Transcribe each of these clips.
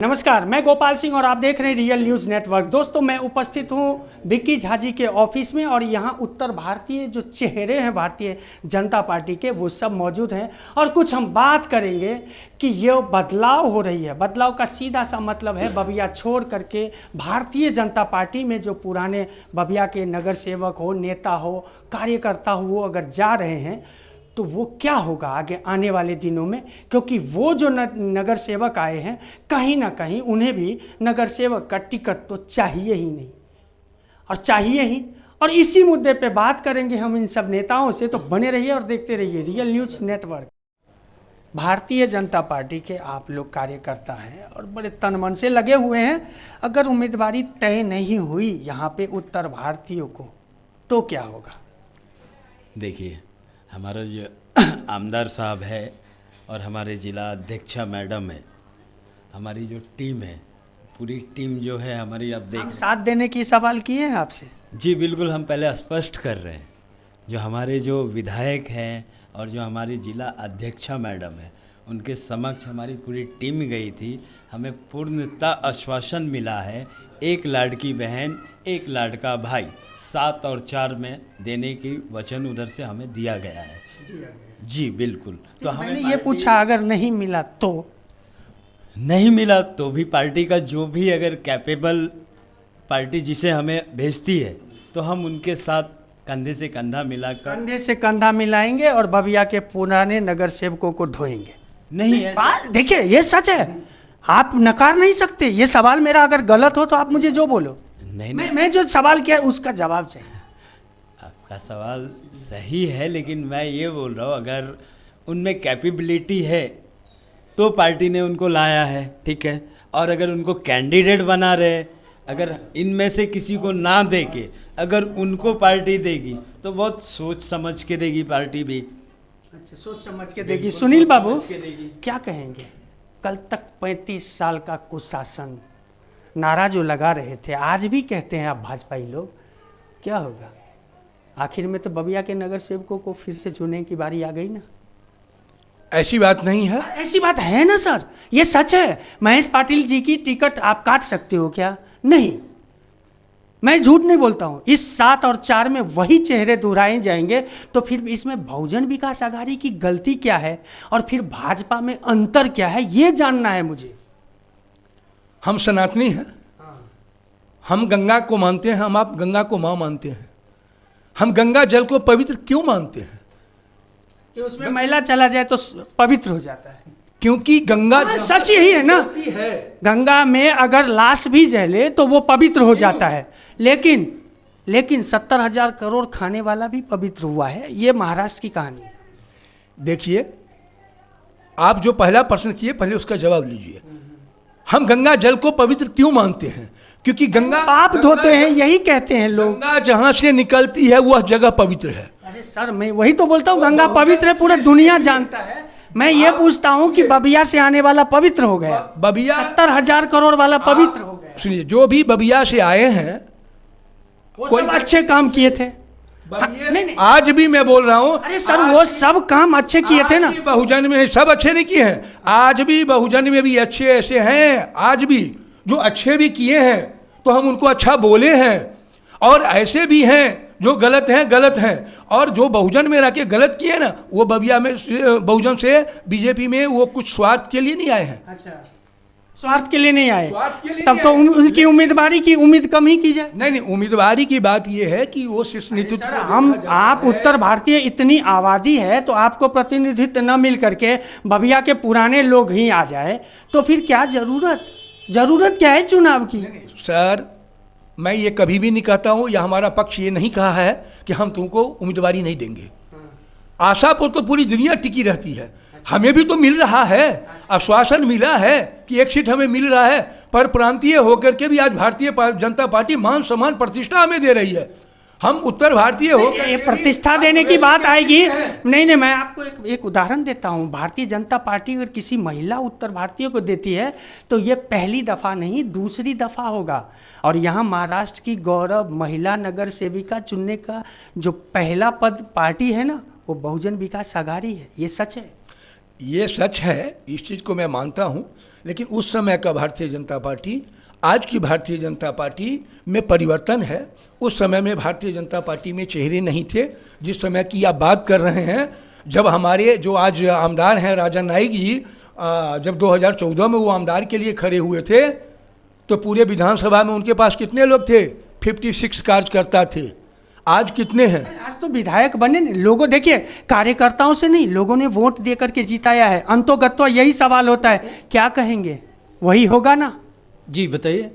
नमस्कार, मैं गोपाल सिंह और आप देख रहे हैं रियल न्यूज़ नेटवर्क। दोस्तों, मैं उपस्थित हूं विक्की झा जी के ऑफिस में और यहां उत्तर भारतीय जो चेहरे हैं भारतीय जनता पार्टी के वो सब मौजूद हैं और कुछ हम बात करेंगे कि ये बदलाव हो रही है। बदलाव का सीधा सा मतलब है बबिया छोड़ करके भारतीय जनता पार्टी में जो पुराने बबिया के नगर सेवक हो, नेता हो, कार्यकर्ता हो, वो अगर जा रहे हैं तो वो क्या होगा आगे आने वाले दिनों में, क्योंकि वो जो नगर सेवक आए हैं कहीं ना कहीं उन्हें भी नगर सेवक का टिकट तो चाहिए ही नहीं और चाहिए ही। और इसी मुद्दे पे बात करेंगे हम इन सब नेताओं से, तो बने रहिए और देखते रहिए real news network. Bharatiya Janata party के आप लोग कार्यकर्ता हैं और बड़े तन मन से लगे हुए हैं। अगर उम्मीदवारी तय नहीं हुई यहाँ पे उत्तर भारतीयों को तो क्या होगा? देखिए, हमारा जो आमदार साहब है और हमारे जिला अध्यक्षा मैडम है, हमारी जो टीम है, पूरी टीम जो है हमारी, आप देख साथ देने की सवाल किए हैं आपसे। जी बिल्कुल, हम पहले स्पष्ट कर रहे हैं। जो हमारे जो विधायक हैं और जो हमारी जिला अध्यक्षा मैडम है, उनके समक्ष हमारी पूरी टीम गई थी। हमें पूर्णतः आश्वासन मिला है, एक लाड़की बहन एक लाड़का भाई 7 और 4 में देने की वचन उधर से हमें दिया गया है। जी बिल्कुल। तो मैंने ये पूछा, अगर नहीं मिला तो? नहीं मिला तो भी पार्टी का जो भी अगर कैपेबल पार्टी जिसे हमें भेजती है तो हम उनके साथ कंधे से कंधा मिलाकर, कंधे से कंधा मिलाएंगे और बबिया के पुराने नगर सेवकों को ढोएंगे। नहीं देखिए, ये सच है, आप नकार नहीं सकते। ये सवाल मेरा अगर गलत हो तो आप मुझे जो बोलो। नहीं, मैं जो सवाल किया उसका जवाब चाहिए। आपका सवाल सही है, लेकिन मैं ये बोल रहा हूँ अगर उनमें कैपेबिलिटी है तो पार्टी ने उनको लाया है, ठीक है। और अगर उनको कैंडिडेट बना रहे, अगर इनमें से किसी को ना दे के अगर उनको पार्टी देगी तो बहुत सोच समझ के देगी पार्टी भी। अच्छा, सोच समझ के देगी। सुनील बाबू क्या कहेंगे? कल तक 35 साल का कुशासन नारा जो लगा रहे थे, आज भी कहते हैं आप भाजपाई लोग, क्या होगा? आखिर में तो बबिया के नगर सेवकों को फिर से चुनने की बारी आ गई ना। ऐसी बात नहीं है। ऐसी बात है ना सर, ये सच है। महेश पाटिल जी की टिकट आप काट सकते हो क्या? नहीं, मैं झूठ नहीं बोलता हूँ। इस 7 और 4 में वही चेहरे दोहराए जाएंगे, तो फिर इसमें बहुजन विकास आघाड़ी की गलती क्या है और फिर भाजपा में अंतर क्या है, ये जानना है मुझे। हम सनातनी हैं, हम गंगा को मानते हैं, आप गंगा को माँ मानते हैं। हम गंगा जल को पवित्र क्यों मानते हैं? कि उसमें मैला चला जाए तो पवित्र हो जाता है, क्योंकि गंगा सच यही है ना। गंगा में अगर लाश भी जले तो वो पवित्र हो जाता है, लेकिन 70,000 करोड़ खाने वाला भी पवित्र हुआ है। ये महाराष्ट्र की कहानी है। देखिए, आप जो पहला प्रश्न किए, पहले उसका जवाब लीजिए। हम गंगा जल को पवित्र क्यों मानते हैं? क्योंकि गंगा पाप धोते हैं, यही कहते हैं लोग। गंगा जहाँ से निकलती है वह जगह पवित्र है। अरे सर, मैं वही तो बोलता हूँ, गंगा पवित्र है, पूरा दुनिया जानता है। मैं ये पूछता हूँ कि बबिया से आने वाला पवित्र हो गया, बबिया 70,000 करोड़ वाला पवित्र हो गया। सुनिए, जो भी बबिया से आए हैं वो सब अच्छे काम किए थे। नहीं, आज भी मैं बोल रहा हूँ। अरे सर, वो सब काम अच्छे किए थे ना। बहुजन में सब अच्छे नहीं किए हैं, आज भी बहुजन में भी अच्छे ऐसे हैं। आज भी जो अच्छे भी किए हैं तो हम उनको अच्छा बोले हैं, और ऐसे भी हैं जो गलत हैं। और जो बहुजन में रह के गलत किए ना, वो बबिया में बहुजन से बीजेपी में वो कुछ स्वार्थ के लिए नहीं आए हैं। अच्छा, स्वार्थ के लिए नहीं आए, तब तो उनकी उम्मीदवारी की उम्मीद कम ही की जाए। नहीं, उम्मीदवारी की बात ये है कि वो शीर्ष नेतृत्व। आप उत्तर भारतीय इतनी आबादी है तो आपको प्रतिनिधित्व न मिल करके बबिया के पुराने लोग ही आ जाए तो फिर क्या जरूरत क्या है चुनाव की? सर, मैं ये कभी भी नहीं कहता हूँ, या हमारा पक्ष ये नहीं कहा है कि हम तुमको उम्मीदवारी नहीं देंगे। आशा पर तो पूरी दुनिया टिकी रहती है। हमें भी तो मिल रहा है, आश्वासन मिला है कि एक सीट हमें मिल रहा है, पर प्रांतीय होकर के भी आज भारतीय जनता पार्टी मान सम्मान प्रतिष्ठा हमें दे रही है। हम उत्तर भारतीय होकर ये प्रतिष्ठा देने की बात आएगी। नहीं, मैं आपको एक उदाहरण देता हूँ। भारतीय जनता पार्टी अगर किसी महिला उत्तर भारतीय को देती है तो ये पहली दफ़ा नहीं, दूसरी दफ़ा होगा। और यहाँ महाराष्ट्र की गौरव महिला नगर सेविका चुनने का जो पहला पद पार्टी है ना, वो बहुजन विकास आघाड़ी है। ये सच है। ये सच है, इस चीज़ को मैं मानता हूँ, लेकिन उस समय का भारतीय जनता पार्टी, आज की भारतीय जनता पार्टी में परिवर्तन है। उस समय में भारतीय जनता पार्टी में चेहरे नहीं थे। जिस समय की आप बात कर रहे हैं, जब हमारे जो आज आमदार हैं राजा नाईक जी, जब 2014 में वो आमदार के लिए खड़े हुए थे तो पूरे विधानसभा में उनके पास कितने लोग थे? 56 कार्यकर्ता थे। आज कितने हैं? आज तो विधायक बने नहीं लोगों, देखिए कार्यकर्ताओं से नहीं, लोगों ने वोट दे करके जिताया है। अंतोगत्वा यही सवाल होता है, क्या कहेंगे? वही होगा ना? जी बताइए।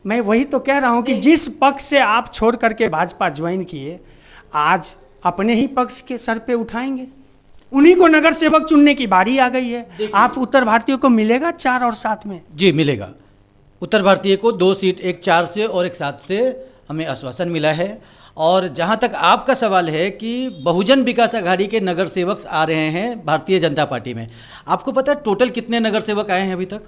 मैं वही तो कह रहा हूँ कि जिस पक्ष से आप छोड़ करके भाजपा ज्वाइन किए, आज अपने ही पक्ष के सर पे उठाएंगे। उन्हीं को नगर सेवक चुनने की बारी आ गई है। आप उत्तर भारतीयों को मिलेगा 4 और 7 में? जी मिलेगा। उत्तर भारतीय को 2 सीट, एक 4 से और एक 7 से हमें आश्वासन मिला है। और जहाँ तक आपका सवाल है कि बहुजन विकास आघाड़ी के नगर सेवक आ रहे हैं भारतीय जनता पार्टी में, आपको पता है टोटल कितने नगर सेवक आए हैं अभी तक?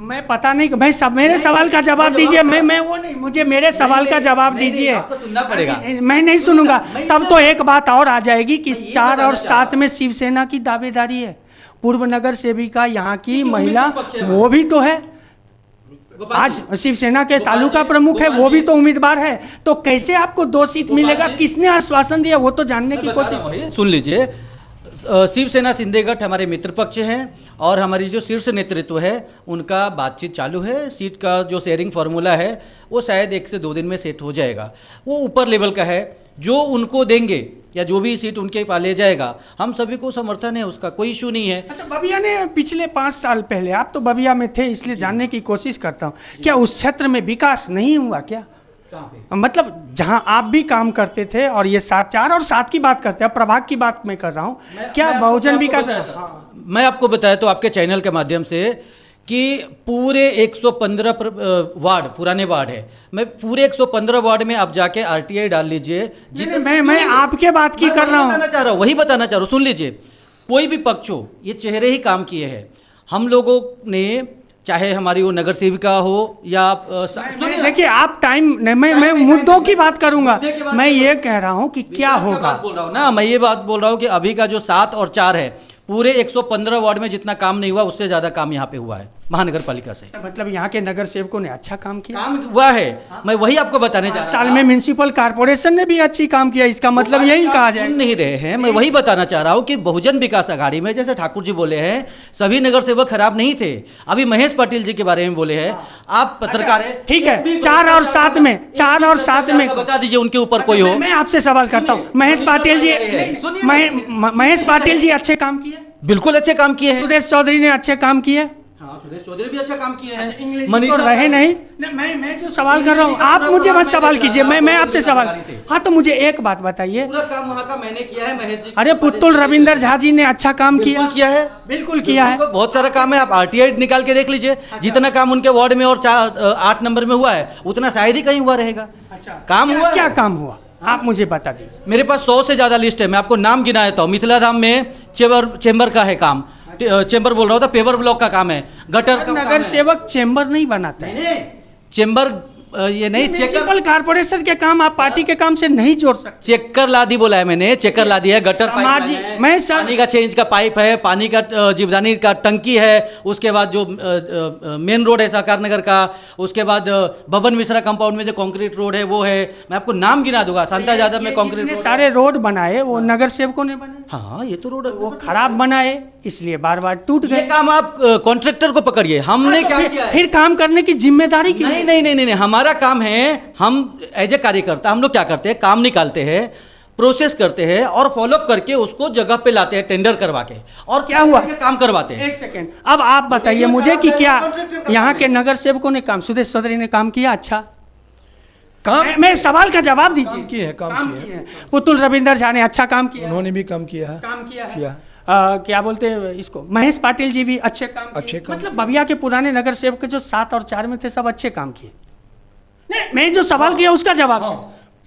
मैं पता नहीं, भाई सब मेरे सवाल का जवाब दीजिए। मैं वो नहीं, मुझे मेरे सवाल का जवाब दीजिए। आपको सुनना पड़ेगा। मैं नहीं सुनूंगा। तब तो एक बात और आ जाएगी कि 4 और 7 में शिवसेना की दावेदारी है। पूर्व नगर सेविका यहाँ की महिला, वो भी तो है। आज शिवसेना के तालुका प्रमुख है, वो भी तो उम्मीदवार है। तो कैसे आपको 2 सीट मिलेगा? किसने आश्वासन दिया? वो तो जानने की कोशिश। सुन लीजिए, शिवसेना सिंधेगढ़ हमारे मित्र पक्ष हैं और हमारी जो शीर्ष नेतृत्व है उनका बातचीत चालू है। सीट का जो शेयरिंग फार्मूला है वो शायद 1 से 2 दिन में सेट हो जाएगा। वो ऊपर लेवल का है, जो उनको देंगे या जो भी सीट उनके पास ले जाएगा, हम सभी को समर्थन है, उसका कोई इशू नहीं है। अच्छा, बबिया ने पिछले 5 साल पहले, आप तो बबिया में थे इसलिए जानने की कोशिश करता हूँ, क्या उस क्षेत्र में विकास नहीं हुआ क्या? मतलब जहां आप भी काम करते थे, और ये 4 और 7 की बात करते हैं, प्रभाग की बात मैं कर रहा हूं, क्या बहुजन विकास? मैं आपको बताया तो आपके चैनल के माध्यम से कि पूरे 115 वार्ड पुराने वार्ड है। मैं पूरे 115 वार्ड में आप जाके आरटीआई डाल लीजिए। मैं आपके बात की कर रहा हूँ, वही बताना चाह रहा हूँ। सुन लीजिए, कोई भी पक्ष हो, ये चेहरे ही काम किए हैं। हम लोगों ने, चाहे हमारी वो नगर सेविका हो या आप देखिए आप टाइम, मैं मुद्दों की बात करूंगा। मैं ये कह रहा हूं कि क्या होगा, बोल रहा हूं ना, मैं ये बात बोल रहा हूं कि अभी का जो 7 और 4 है, पूरे 115 वार्ड में जितना काम नहीं हुआ उससे ज्यादा काम यहाँ पे हुआ है महानगर पालिका से। मतलब यहाँ के नगर सेवकों ने अच्छा काम किया, काम हुआ है। मैं वही आपको बताने जा रहा हूं। साल में म्युनिसिपल कारपोरेशन ने भी अच्छी काम किया, इसका मतलब यही कहा जाए। सुन नहीं रहे हैं, मैं वही बताना चाह रहा हूँ कि बहुजन विकास आघाड़ी में, जैसे ठाकुर जी बोले हैं, सभी नगर सेवक खराब नहीं थे। अभी महेश पाटिल जी के बारे में बोले हैं, आप पत्रकार हैं, ठीक है। 4 और 7 में, 4 और 7 में बता दीजिए उनके ऊपर कोई हो। मैं आपसे सवाल करता हूँ, महेश पाटिल जी अच्छे काम किए? बिल्कुल अच्छे काम किए हैं। सुदेश चौधरी ने अच्छे काम किए? हाँ, सुदेश चौधरी भी अच्छा काम किए हैं। मनीषा तो रहे नहीं। मैं जो सवाल कर रहा हूँ, आप मुझे मत सवाल कीजिए, मैं आपसे सवाल। हाँ, तो मुझे एक बात बताइए। पूरा काम वहाँ का मैंने किया है, महेश जी। अरे पुतुल रविंदर झा जी ने अच्छा काम किया है, बिल्कुल किया है। बहुत सारा काम है, आप आरटीआई निकाल के देख लीजिए। जितना काम उनके वार्ड में और 8 नंबर में हुआ है, उतना शायद ही कहीं हुआ रहेगा। काम हुआ, क्या काम हुआ आप मुझे बता दीजिए। मेरे पास 100 से ज्यादा लिस्ट है, मैं आपको नाम गिना देता हूँ। मिथिला धाम में चेंबर का है काम, चेंबर बोल रहा होता, पेवर ब्लॉक का काम है, गटर का नगर सेवक चेंबर नहीं बनाता है। चेंबर ये नहीं, म्युनिसिपल कारपोरेशन के काम आप पार्टी के काम से नहीं जोड़ सकते। चेकर लादी बोला है मैंने, चेकर लादी है, गटर पानी का 6 इंच का पाइप है, पानी का जीवदानी का टंकी है, उसके बाद जो मेन रोड है सहकार नगर का, उसके बाद भवन मिश्रा कंपाउंड में जो कंक्रीट रोड है वो है। मैं आपको नाम गिना दूंगा, शांता यादव में कंक्रीट सारे रोड बनाए वो नगर सेवकों ने बनाए। हाँ, ये तो रोड वो खराब बनाए, इसलिए बार बार टूट गए। काम आप कॉन्ट्रैक्टर को पकड़िए, हमने क्या किया? फिर काम करने की जिम्मेदारी की? नहीं, हमारा काम है, हम एज ए कार्यकर्ता हम लोग क्या करते हैं, काम निकालते हैं, प्रोसेस करते हैं और फॉलोअप करके उसको जगह पे लाते हैं, टेंडर करवा के, और क्या हुआ काम करवाते हैं। एक सेकेंड, अब आप बताइए मुझे कि क्या यहाँ के नगर सेवकों ने काम, सुदेश चौधरी ने काम किया अच्छा काम? मैं सवाल का जवाब दीजिए। काम किए। पुतुल रविंदर झा ने अच्छा काम किया? उन्होंने भी काम किया है। क्या बोलते हैं इसको, महेश पाटिल जी भी अच्छे काम किए। मतलब बबिया के पुराने नगर सेवक जो 7 और 4 में थे सब अच्छे काम किए। नहीं, मैं जो सवाल किया उसका जवाब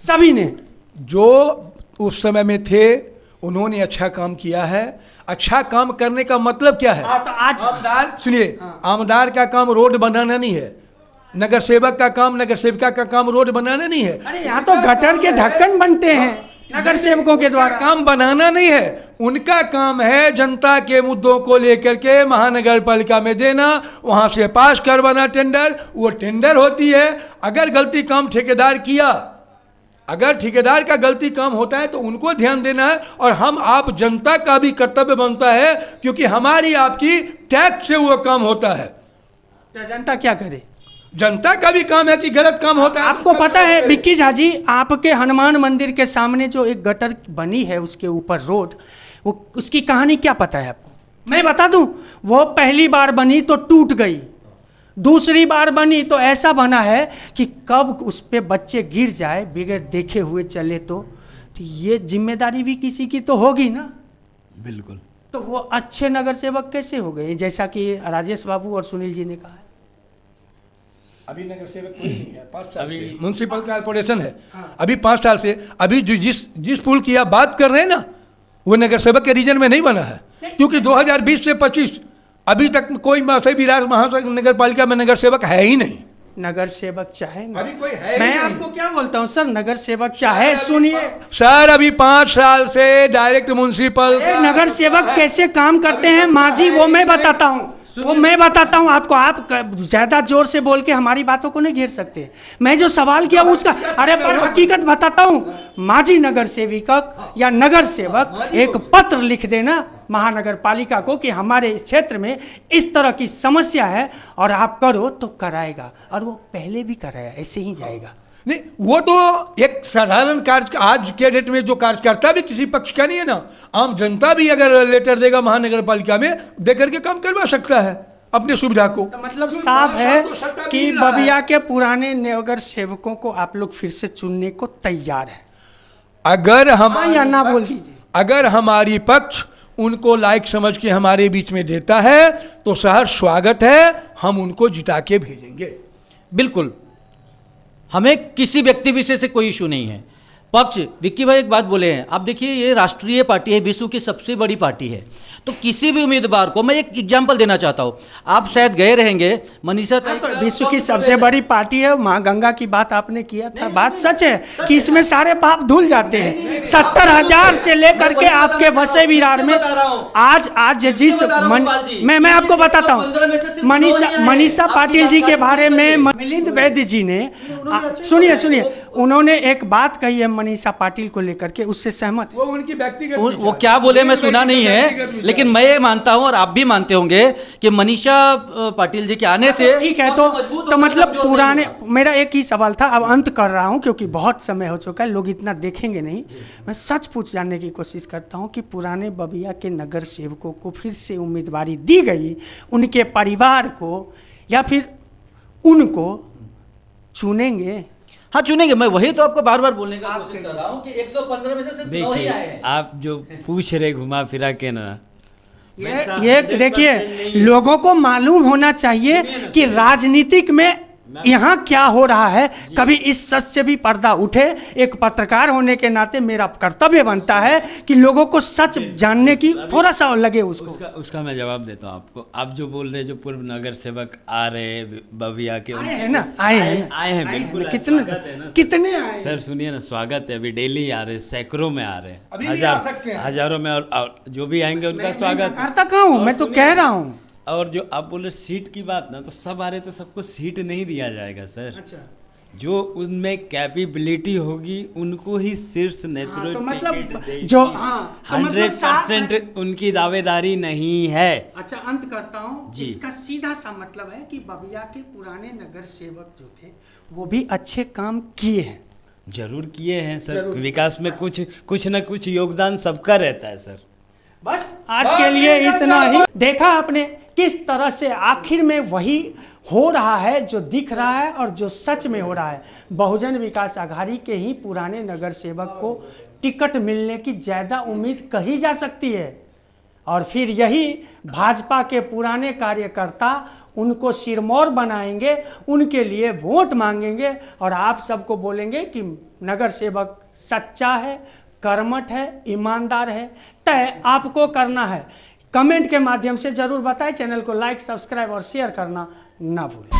सभी ने, जो उस समय में थे उन्होंने अच्छा काम किया है। अच्छा काम करने का मतलब क्या है? तो आज आमदार, सुनिए, आमदार का काम रोड बनाना नहीं है, नगर सेवक का काम, नगर सेविका का काम रोड बनाना नहीं है। अरे यहाँ तो गटर के ढक्कन बनते हैं। नगर सेवकों के द्वारा काम बनाना नहीं है, उनका काम है जनता के मुद्दों को लेकर के महानगर पालिका में देना, वहां से पास करवाना टेंडर, वो टेंडर होती है। अगर गलती काम ठेकेदार किया, अगर ठेकेदार का गलती काम होता है तो उनको ध्यान देना है, और हम आप जनता का भी कर्तव्य बनता है, क्योंकि हमारी आपकी टैक्स से वो काम होता है। तो जनता क्या करे? जनता का भी काम है कि गलत काम होता है। आपको पता है विक्की झा जी, आपके हनुमान मंदिर के सामने जो एक गटर बनी है उसके ऊपर रोड, वो उसकी कहानी क्या पता है आपको? मैं बता दूं, वो पहली बार बनी तो टूट गई, दूसरी बार बनी तो ऐसा बना है कि कब उस पे बच्चे गिर जाए बगैर देखे हुए चले तो ये जिम्मेदारी भी किसी की तो होगी ना। बिल्कुल। तो वो अच्छे नगर सेवक कैसे हो गए, जैसा कि राजेश बाबू और सुनील जी ने कहा है? अभी नगर सेवक कोई नहीं है, 5 साल से म्युनिसिपल कॉर्पोरेशन है। अभी 5 साल से, अभी जो जिस पुल की आप बात कर रहे हैं ना, वो नगर सेवक के रीजन में नहीं बना है, क्योंकि 2020 से 25 अभी तक कोई विराज महानगर पालिका में नगर सेवक है ही नहीं। नगर सेवक चाहे ना, अभी कोई है ही मैं नहीं। आपको क्या बोलता हूँ सर, नगर सेवक चाहे, सुनिए सर, अभी 5 साल से डायरेक्ट म्युनिसिपल नगर सेवक कैसे काम करते हैं माजी, वो मैं बताता हूँ, वो मैं बताता हूँ आपको। आप ज्यादा जोर से बोल के हमारी बातों को नहीं घेर सकते। मैं जो सवाल किया उसका, अरे पर हकीकत बताता हूँ, माजी नगर सेविका या नगर सेवक एक पत्र लिख देना महानगर पालिका को कि हमारे क्षेत्र में इस तरह की समस्या है और आप करो तो कराएगा, और वो पहले भी कराया, ऐसे ही जाएगा। नहीं, वो तो एक साधारण कार्य, आज के डेट में जो कार्यकर्ता भी किसी पक्ष का नहीं है ना, आम जनता भी अगर लेटर देगा महानगर पालिका में, दे करके काम करवा सकता है अपनी सुविधा को। तो मतलब साफ है कि बबिया के पुराने नगर सेवकों को आप लोग फिर से चुनने को तैयार है। अगर हम हाँ या ना बोल दीजिए। अगर हमारी पक्ष उनको लायक समझ के हमारे बीच में देता है तो सहर स्वागत है, हम उनको जिता के भेजेंगे। बिल्कुल, हमें किसी व्यक्ति विशेष से कोई इशू नहीं है। पक्ष, विक्की भाई एक बात बोले हैं, आप देखिए ये राष्ट्रीय पार्टी है, विश्व की सबसे बड़ी पार्टी है, तो किसी भी उम्मीदवार को मैं एक एग्जांपल देना चाहता हूँ। आप शायद गए रहेंगे मनीषा ताई का विश्व की सबसे बड़ी पार्टी है, माँ गंगा की बात आपने किया था, बात सच है कि इसमें सारे पाप धुल जाते हैं। 70,000 से लेकर के आपके वसे विरार में आज जिस मैं आपको बताता हूँ, मनीषा पाटिल जी के बारे में मिलिंद वैद्य जी ने, सुनिए, उन्होंने एक बात कही है मनीषा पाटिल को लेकर के, उससे सहमत? वो उनकी व्यक्तिगत वो क्या बोले मैं सुना नहीं है, लेकिन मैं ये मानता हूं और आप भी मानते होंगे कि मनीषा पाटिल जी के आने से ठीक है। तो मतलब पुराने, मेरा एक ही सवाल था, अब अंत कर रहा हूं क्योंकि बहुत समय हो चुका है, लोग इतना देखेंगे नहीं। मैं सच पूछ जानने की कोशिश करता हूं कि पुराने बबिया के नगर सेवकों को फिर से उम्मीदवारी दी गई, उनके परिवार को, या फिर उनको चुनेंगे? हाँ चुनेंगे। मैं वही तो आपको बार बार बोलने का कोशिश कर रहा हूँ कि 115 में से सिर्फ 9 ही आए देखिए, हैं। आप जो पूछ रहे घुमा फिरा के ना, ये देखिए, लोगों को मालूम होना चाहिए कि राजनीतिक में यहाँ क्या हो रहा है। कभी इस सच से भी पर्दा उठे। एक पत्रकार होने के नाते मेरा कर्तव्य बनता है कि लोगों को सच जानने की थोड़ा सा लगे उसको। उसका मैं जवाब देता हूँ आपको। आप जो बोल रहे, जो पूर्व नगर सेवक आ रहे बबिया के, आए हैं ना, आए हैं बिल्कुल। कितने आए? सर सुनिए ना, स्वागत है। अभी डेली आ रहे, सैकड़ों में आ रहे, हजारों में, और जो भी आएंगे उनका स्वागत। करता कहाँ हूँ, मैं तो कह रहा हूँ। और जो आप बोल रहे सीट की बात ना, तो सब आ रहे तो सबको सीट नहीं दिया जाएगा सर। अच्छा। जो उनमें कैपेबिलिटी होगी उनको ही शीर्ष नेतृत्व तो मतलब टिकट देगी। जो 100% उनकी दावेदारी नहीं है। अच्छा, अंत करता हूँ। जी। इसका सीधा सा मतलब है कि बबिया के पुराने नगर सेवक जो थे वो भी अच्छे काम किए हैं। जरूर किए हैं सर। विकास में कुछ न कुछ योगदान सबका रहता है सर। बस आज के लिए इतना ही। देखा आपने किस तरह से आखिर में वही हो रहा है जो दिख रहा है और जो सच में हो रहा है। बहुजन विकास आघाड़ी के ही पुराने नगर सेवक को टिकट मिलने की ज़्यादा उम्मीद कही जा सकती है, और फिर यही भाजपा के पुराने कार्यकर्ता उनको सिरमौर बनाएंगे, उनके लिए वोट मांगेंगे और आप सबको बोलेंगे कि नगर सेवक सच्चा है, कर्मठ है, ईमानदार है। तय आपको करना है। कमेंट के माध्यम से जरूर बताएं। चैनल को लाइक, सब्सक्राइब और शेयर करना ना भूलें।